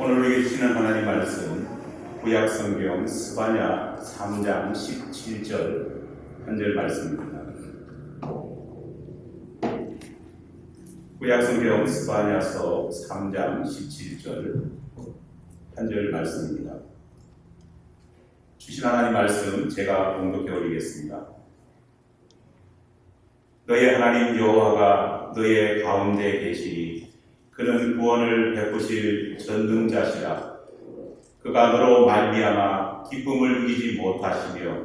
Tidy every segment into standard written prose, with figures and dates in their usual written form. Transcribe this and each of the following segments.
오늘 우리에게 주시는 하나님 말씀 구약성경 스바냐 3장 17절 한 절 말씀입니다. 구약성경 스바냐서 3장 17절 한 절 말씀입니다. 주신 하나님 말씀 제가 봉독해 올리겠습니다. 너의 하나님 여호와가 너의 가운데 계시니 그는 구원을 베푸실 전능자시라. 그가 너로 말미암아 기쁨을 이기지 못하시며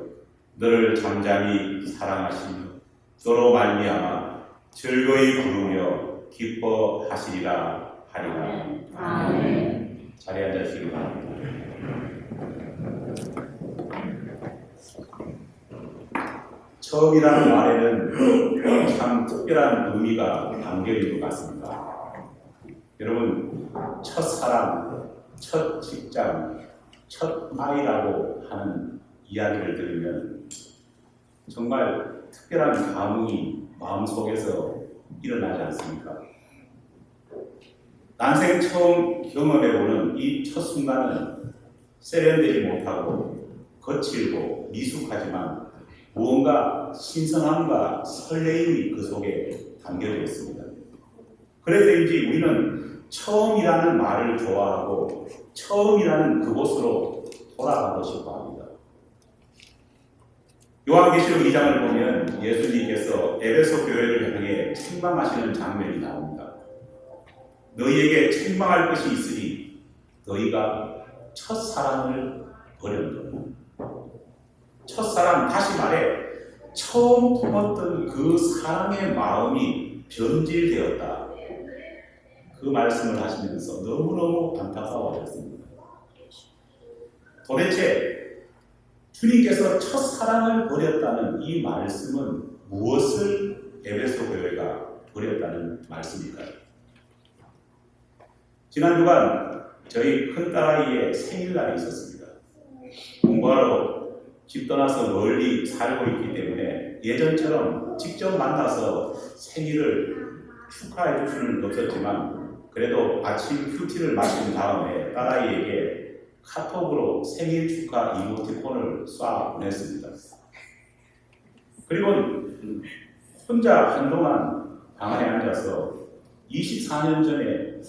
너를 잠잠히 사랑하시며 너로 말미암아 즐거이 부르며 기뻐하시리라 하리라. 아멘. 자리에 앉으시기 바랍니다. 처음이라는 말에는 참 특별한 의미가 담겨 있는 것 같습니다. 여러분, 첫사랑, 첫 직장, 첫 아이라고 하는 이야기를 들으면 정말 특별한 감흥이 마음속에서 일어나지 않습니까? 난생 처음 경험해보는 이 첫 순간은 세련되지 못하고 거칠고 미숙하지만 무언가 신선함과 설레임이 그 속에 담겨져 있습니다. 그래서인지 우리는 처음이라는 말을 좋아하고 처음이라는 그곳으로 돌아가고 싶어 합니다. 요한계시록 2장을 보면 예수님께서 에베소 교회를 향해 책망하시는 장면이 나옵니다. 너희에게 책망할 것이 있으니 너희가 첫사랑을 버렸노라. 첫사랑, 다시 말해 처음 품었던 그 사랑의 마음이 변질되었다. 그 말씀을 하시면서 너무너무 안타까워하셨습니다. 도대체 주님께서 첫사랑을 버렸다는 이 말씀은 무엇을 에베소 교회가 버렸다는 말씀일까요? 지난 주간 저희 큰딸아이의 생일날이 있었습니다. 공부하러 집 떠나서 멀리 살고 있기 때문에 예전처럼 직접 만나서 생일을 축하해 줄 수는 없었지만 그래도 아침 큐티를 마친 다음에 딸아이에게 카톡으로 생일 축하 이모티콘을 쏴 보냈습니다. 그리고 혼자 한동안 방 안에 앉아서 24년 전에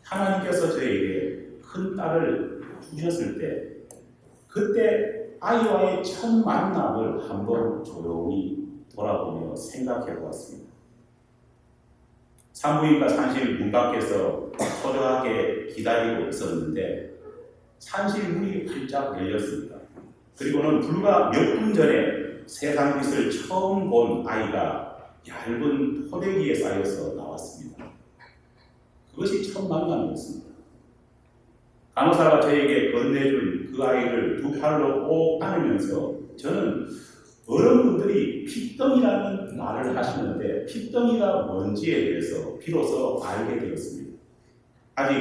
하나님께서 저에게 큰 딸을 주셨을 때 그때 아이와의 첫 만남을 한번 조용히 돌아보며 생각해 보았습니다. 산부인과 산실 문 밖에서 초조하게 기다리고 있었는데 산실 문이 활짝 열렸습니다. 그리고는 불과 몇 분 전에 세상 빛을 처음 본 아이가 얇은 포대기에 쌓여서 나왔습니다. 그것이 첫 만남이었습니다. 간호사가 저에게 건네준 그 아이를 두 팔로 꼭 안으면서 저는 어른분들이 핏덩이라는 말을 하시는데 핏덩이가 뭔지에 대해서 비로소 알게 되었습니다. 아직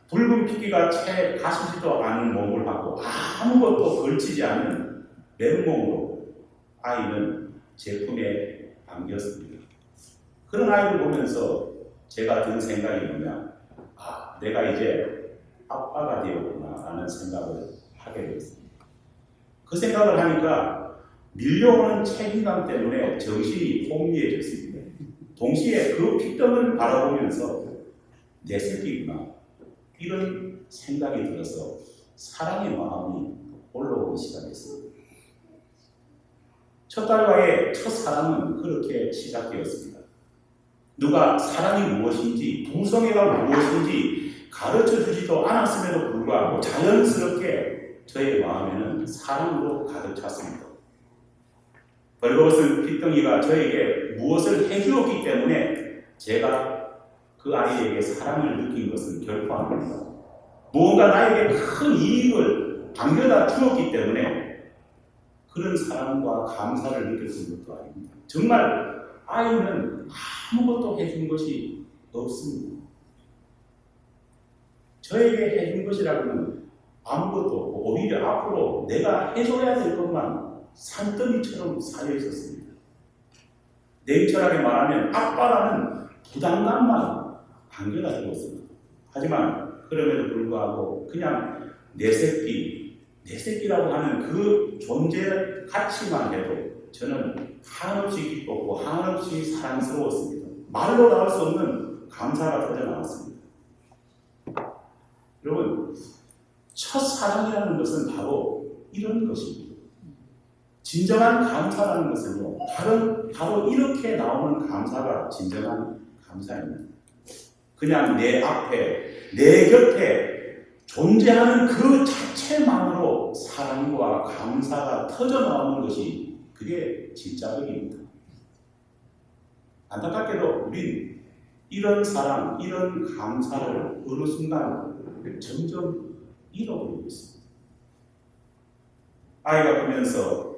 붉은 핏기가 채 가시지도 않은 몸을 갖고 아무것도 걸치지 않은 맨몸으로 아이는 제 품에 안겼습니다. 그런 아이를 보면서 제가 든 생각이 뭐냐, 내가 이제 아빠가 되었구나 라는 생각을 하게 되었습니다. 그 생각을 하니까 밀려오는 책임감 때문에 정신이 혼미해졌습니다. 동시에 그 핏덩을 바라보면서 내 새끼구나 이런 생각이 들어서 사랑의 마음이 올라오기 시작했습니다. 첫 딸과의 첫 사랑은 그렇게 시작되었습니다. 누가 사랑이 무엇인지, 동성애가 무엇인지 가르쳐 주지도 않았음에도 불구하고 자연스럽게 저의 마음에는 사랑으로 가득 찼습니다. 벌거벗은 핏덩이가 저에게 무엇을 해주었기 때문에 제가 그 아이에게 사랑을 느낀 것은 결코 아닙니다. 무언가 나에게 큰 이익을 안겨다 주었기 때문에 그런 사랑과 감사를 느꼈던 것도 아닙니다. 정말 아이는 아무것도 해준 것이 없습니다. 저에게 해준 것이라고는 아무것도 없고 오히려 앞으로 내가 해줘야 될 것만 산더미처럼 쌓여 있었습니다. 냉철하게 말하면 아빠라는 부담감만 안겨다 주었습니다. 하지만 그럼에도 불구하고 그냥 내 새끼라고 하는 그 존재 가치만 해도 저는 한없이 기뻤고 한없이 사랑스러웠습니다. 말로 나올 수 없는 감사가 터져나왔습니다. 여러분, 첫사랑이라는 것은 바로 이런 것입니다. 진정한 감사라는 것은요, 바로 이렇게 나오는 감사가 진정한 감사입니다. 그냥 내 앞에, 내 곁에 존재하는 그 자체만으로 사랑과 감사가 터져나오는 것이 그게 진짜적입니다. 안타깝게도 우린 이런 사랑, 이런 감사를 어느 순간 점점 잃어버리고 있습니다. 아이가 크면서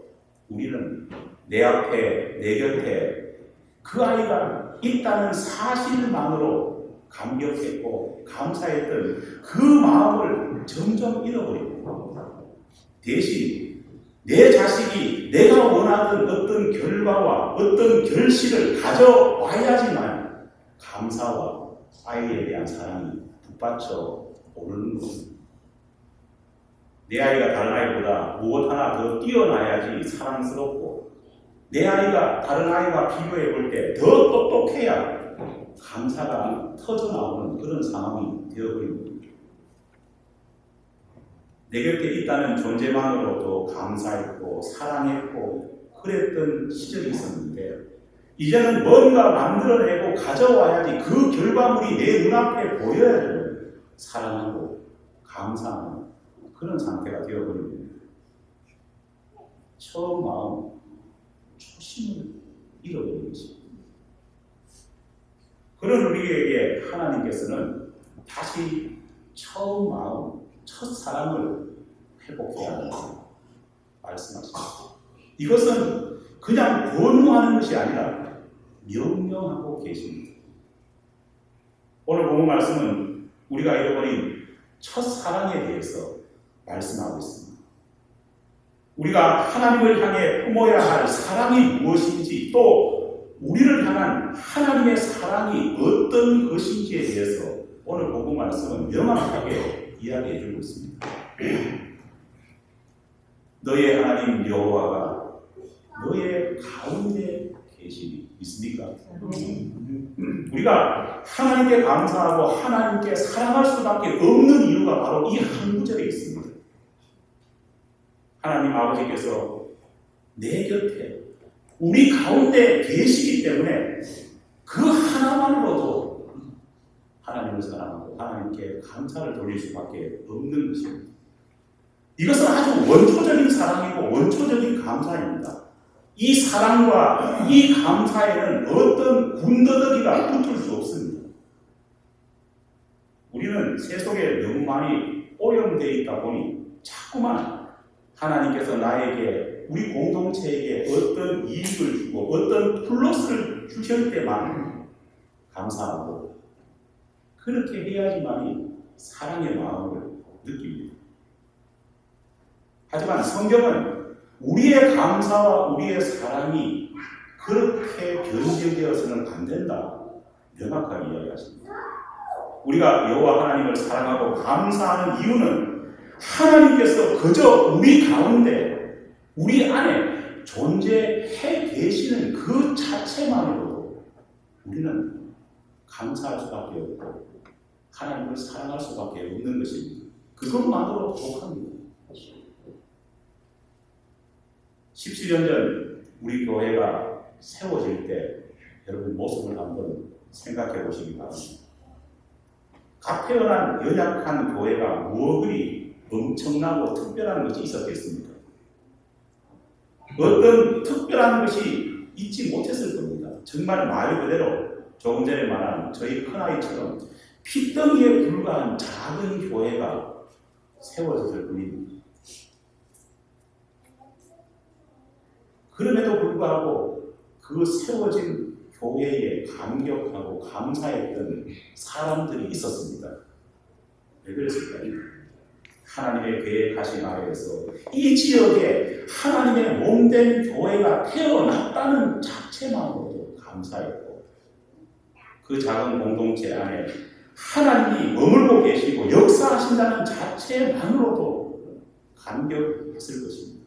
우리는 내 앞에, 내 곁에 그 아이가 있다는 사실만으로 감격했고 감사했던 그 마음을 점점 잃어버립니다. 대신 내 자식이 내가 원하던 어떤 결과와 어떤 결실을 가져와야지만 감사와 아이에 대한 사랑이 북받쳐 오르는 것입니다. 내 아이가 다른 아이보다 무엇 하나 더 뛰어나야지 사랑스럽고 내 아이가 다른 아이와 비교해 볼 때 더 똑똑해야 감사가 터져나오는 그런 상황이 되어버립니다. 내 곁에 있다는 존재만으로도 감사했고 사랑했고 그랬던 시절이 있었는데 이제는 뭔가 만들어내고 가져와야지 그 결과물이 내 눈앞에 보여야지 사랑하고 감사하는 그런 상태가 되어버립니다. 처음 마음, 초심을 잃어버린 것입니다. 그런 우리에게 하나님께서는 다시 처음 마음, 첫사랑을 회복해야 한다고 말씀하십니다. 이것은 그냥 권유하는 것이 아니라 명령하고 계십니다. 오늘 본문 말씀은 우리가 잃어버린 첫사랑에 대해서 말씀하고 있습니다. 우리가 하나님을 향해 품어야 할 사랑이 무엇인지 또 우리를 향한 하나님의 사랑이 어떤 것인지에 대해서 오늘 본문 말씀은 명확하게 이야기해 주고 있습니다. 너의 하나님 여호와가 너의 가운데 계시니 믿습니까? 우리가 하나님께 감사하고 하나님께 사랑할 수밖에 없는 이유가 바로 이 한 구절에 있습니다. 하나님 아버지께서 내 곁에 우리 가운데 계시기 때문에 그 하나만으로도 하나님을 사랑하고 하나님께 감사를 돌릴 수밖에 없는 것입니다. 이것은 아주 원초적인 사랑이고 원초적인 감사입니다. 이 사랑과 이 감사에는 어떤 군더더기가 붙을 수 없습니다. 우리는 세속에 너무 많이 오염되어 있다 보니 자꾸만 하나님께서 나에게 우리 공동체에게 어떤 이익을 주고 어떤 플러스를 주실 때만 감사하고 그렇게 해야지만이 사랑의 마음을 느낍니다. 하지만 성경은 우리의 감사와 우리의 사랑이 그렇게 변질되어서는 안 된다 명확하게 이야기하십니다. 우리가 여호와 하나님을 사랑하고 감사하는 이유는 하나님께서 그저 우리 가운데 우리 안에 존재해 계시는 그 자체만으로도 우리는 감사할 수밖에 없고 하나님을 사랑할 수밖에 없는 것입니다. 그것만으로 부족합니다. 17년 전 우리 교회가 세워질 때 여러분 모습을 한번 생각해 보시기 바랍니다. 가패연한 연약한 교회가 무엇이 엄청나고 특별한 것이 있었겠습니까? 어떤 특별한 것이 있지 못했을 겁니다. 정말 말 그대로 조금 전에 말한 저희 큰아이처럼 핏덩이에 불과한 작은 교회가 세워졌을 뿐입니다. 그럼에도 불구하고 그 세워진 교회에 감격하고 감사했던 사람들이 있었습니다. 왜 그랬을까요? 하나님의 계획하신 아래에서 이 지역에 하나님의 몸된 교회가 태어났다는 자체만으로도 감사했고 그 작은 공동체 안에 하나님이 머물고 계시고 역사하신다는 자체만으로도 감격했을 것입니다.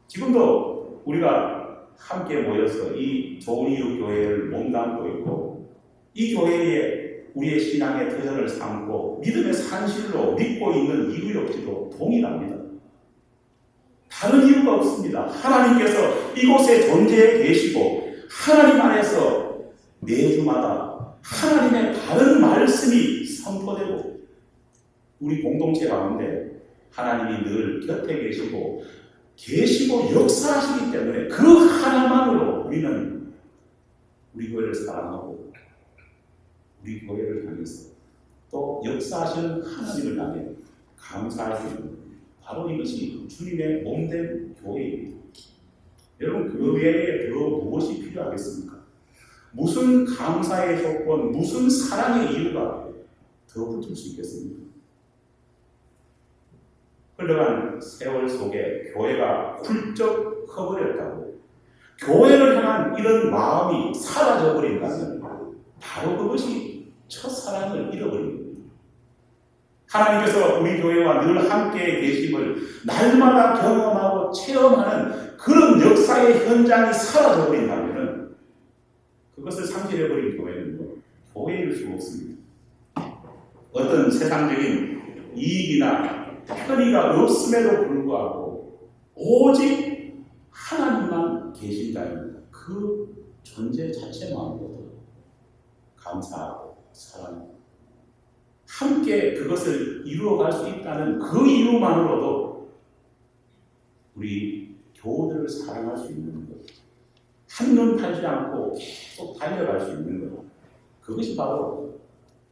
지금도 우리가 함께 모여서 이 좋은 이웃 교회를 몸담고 있고 이 교회에 우리의 신앙의 터전을 삼고 믿음의 산실로 믿고 있는 이유 역시도 동일합니다. 다른 이유가 없습니다. 하나님께서 이곳에 존재해 계시고 하나님 안에서 매주마다 하나님의 다른 말씀이 선포되고 우리 공동체 가운데 하나님이 늘 곁에 계시고 역사하시기 때문에 그 하나만으로 우리는 우리 교회를 사랑하고 우리 교회를 향해서 또 역사하시는 하나님을 향해 감사할 수 있는 바로 이것이 주님의 몸된 교회입니다. 여러분 그 외에 더 무엇이 필요하겠습니까? 무슨 감사의 조건, 무슨 사랑의 이유가 더 붙을 수 있겠습니까? 흘러간 세월 속에 교회가 훌쩍 커버렸다고 교회를 향한 이런 마음이 사라져버린다면 바로 그것이 첫사랑을 잃어버린 겁니다. 하나님께서 우리 교회와 늘 함께 계심을 날마다 경험하고 체험하는 그런 역사의 현장이 사라져버린다면 그것을 상실해버린 교회는 교회일 수 없습니다. 어떤 세상적인 이익이나 편의가 없음에도 불구하고 오직 하나님만 계신다는 그 존재 자체만으로도 감사하고 사랑하고 함께 그것을 이루어갈 수 있다는 그 이유만으로도 우리 교우들을 사랑할 수 있는 것, 한눈 팔지 않고 계속 달려갈 수 있는 것, 그것이 바로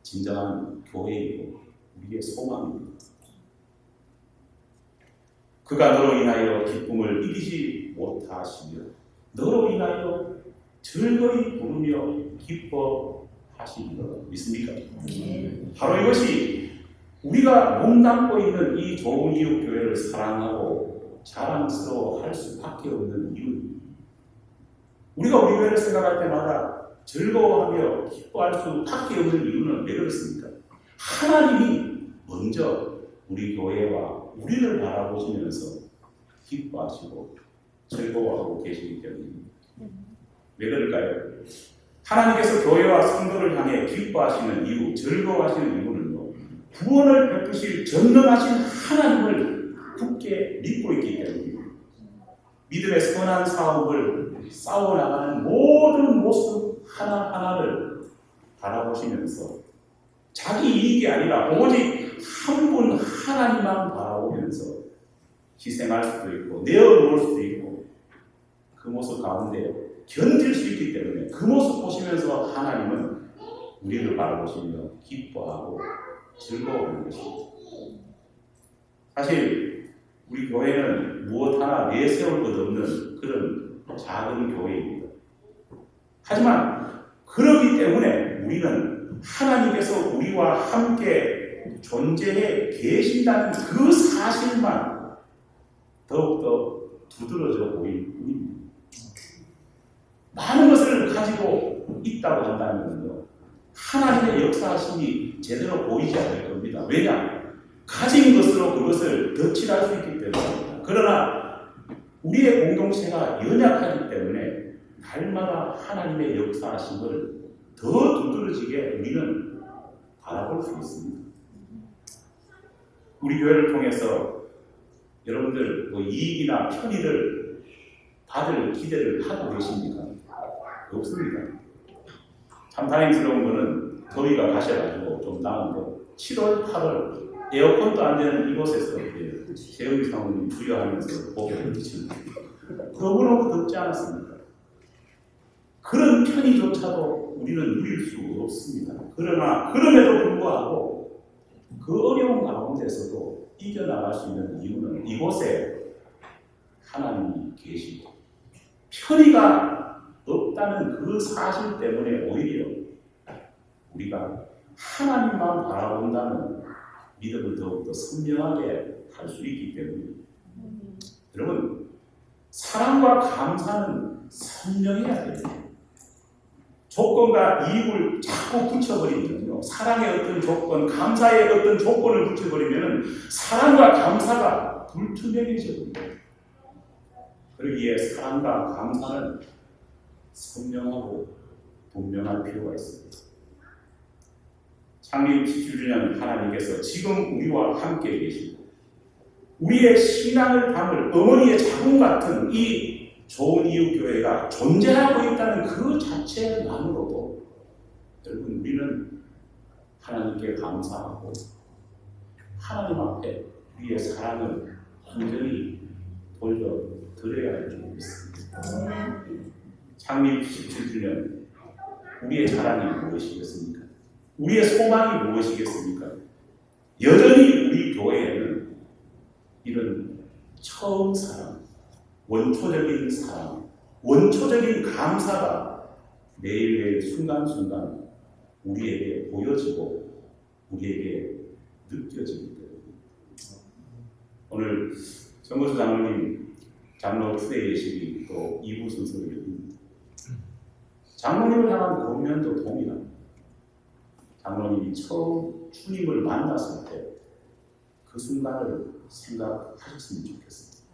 진정한 교회이고 우리의 소망입니다. 그가 너로 인하여 기쁨을 이기지 못하시며 너로 인하여 즐거이 부르며 기뻐하시리라. 믿습니까? 네. 바로 이것이 우리가 몸담고 있는 이 좋은 이웃 교회를 사랑하고 자랑스러워할 수밖에 없는 이유입니다. 우리가 우리 교회를 생각할 때마다 즐거워하며 기뻐할 수밖에 없는 이유는 왜 그렇습니까? 하나님이 먼저 우리 교회와 우리를 바라보시면서 기뻐하시고 즐거워하고 계시기 때문입니다. 왜 그럴까요? 하나님께서 교회와 성도를 향해 기뻐하시는 이유, 즐거워하시는 이유는요, 구원을 베푸실 전능하신 하나님을 굳게 믿고 있기 때문입니다. 믿음의 선한 사업을 싸워나가는 모든 모습 하나하나를 바라보시면서 자기 이익이 아니라 오직 한 분 하나님만 바라보면서 희생할 수도 있고 내어놓을 수도 있고 그 모습 가운데 견딜 수 있기 때문에 그 모습 보시면서 하나님은 우리를 바라보시며 기뻐하고 즐거워하는 것입니다. 사실 우리 교회는 무엇 하나 내세울 것 없는 그런 작은 교회입니다. 하지만 그렇기 때문에 우리는 하나님께서 우리와 함께 존재해 계신다는 그 사실만 더욱더 두드러져 보일 뿐입니다. 많은 것을 가지고 있다고 한다면요, 하나님의 역사하심이 제대로 보이지 않을 겁니다. 왜냐? 가진 것으로 그것을 덧칠할 수 있기 때문입니다. 그러나 우리의 공동체가 연약하기 때문에 날마다 하나님의 역사하심을 더 두드러지게 우리는 바라볼 수 있습니다. 우리 교회를 통해서 여러분들 이익이나 편의를 받을 기대를 하고 계십니까? 없습니다. 참 다행스러운 거는 더위가 가셔가지고 좀 나은데 7월, 8월 에어컨도 안 되는 이곳에서 재영이 사모님 부여하면서 보고를 드십니다. 너무너무 덥지 않았습니까? 그런 편의조차도 우리는 누릴 수 없습니다. 그러나 그럼에도 불구하고 그 어려운 가운데서도 이겨나갈 수 있는 이유는 이곳에 하나님이 계시고 편의가 없다는 그 사실 때문에 오히려 우리가 하나님만 바라본다는 믿음을 더욱더 선명하게 할 수 있기 때문입니다. 여러분, 사랑과 감사는 선명해야 됩니다. 조건과 이유를 자꾸 붙여버리면요. 사랑의 어떤 조건, 감사의 어떤 조건을 붙여버리면 사랑과 감사가 불투명해집니다. 그러기에 사랑과 감사는 선명하고 분명할 필요가 있습니다. 창립 17주년 하나님께서 지금 우리와 함께 계시고 우리의 신앙을 담을 어머니의 자궁 같은 이 좋은 이웃 교회가 존재하고 있다는 그 자체만으로도 여러분 우리는 하나님께 감사하고 하나님 앞에 우리의 사랑을 완전히 돌려드려야 할 줄 믿습니다. 창립 17주년 우리의 자랑이 무엇이겠습니까? 우리의 소망이 무엇이겠습니까? 여전히 우리 교회에는 이런 처음 사랑, 원초적인 사랑, 원초적인 감사가 매일매일 순간순간 우리에게 보여지고 우리에게 느껴지기 때문입니다. 오늘 정거수 장로님 장로 추대 예식이 또 2부 순서를 열립니다. 장로님을 향한 권면도 동일합니다. 장로님이 처음 주님을 만났을 때 그 순간을 생각하셨으면 좋겠습니다.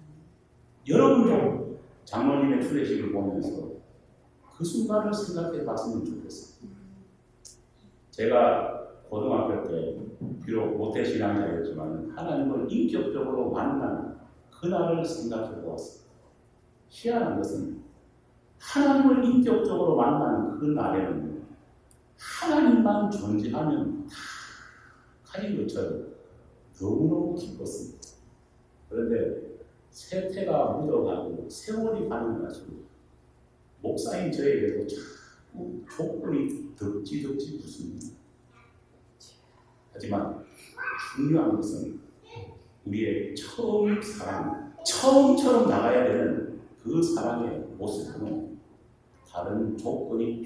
여러분도 장로님의 추대식을 보면서 그 순간을 생각해 봤으면 좋겠습니다. 제가 고등학교 때 비록 모태신앙자였지만 하나님을 인격적으로 만난 그날을 생각해 보았습니다. 희한한 것은 하나님을 인격적으로 만난 그 날에는 하나님만 존재하면 다 가진 것처럼 너무너무 기뻤습니다. 그런데 세태가 묻어가고 세월이 가는 날수록 목사인 저에게도 자꾸 조건이 덕지덕지 붙습니다. 하지만 중요한 것은 우리의 처음 사랑, 처음처럼 나가야 되는 그 사랑의 모습은 다른 조건이